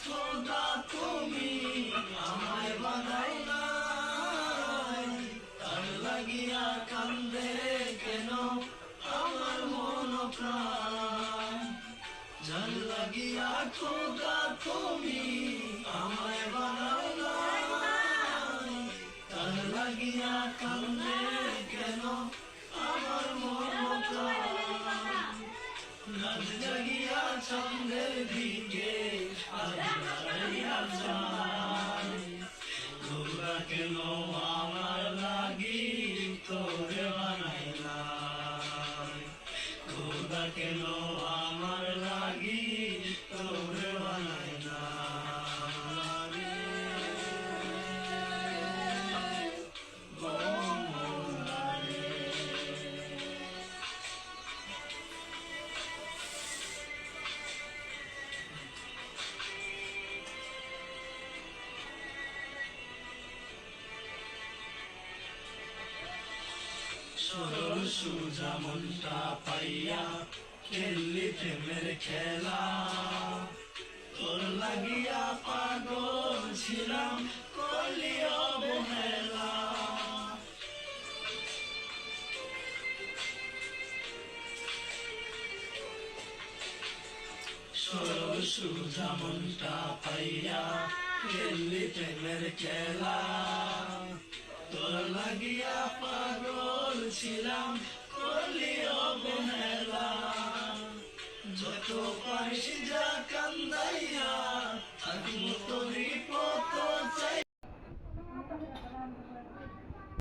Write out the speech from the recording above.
খোদা তুমি আমায় বানাই নাই, তার লাগিয়া কান্দে কেন আমার মন প্রাণ। যার লাগিয়া খোদা তুমি আমায় বানাই নাই, তার লাগিয়া কান্দে কেন আমার মন প্রাণ। রাত জাগিয়া চন্দ্রের দিকে হারাইয়া যায়, খোদা কেন আমার লাগি তোরে বানাইলাই, খোদা কেন আমার লাগি তোরে বানাইলাই। সরল সোজা মনটা পাইয়া খেললি প্রেমের খেলা, তোর লাগিয়া পাগল ছিলাম করলি অবহেলা। সরল সোজা মনটা পাইয়া খেললি প্রেমের খেলা, তোর লাগিয়া পাগল ছিলাম করলি অবহেলা। যত পারিস যা কান্দাইয়া থাকবো তোরই পত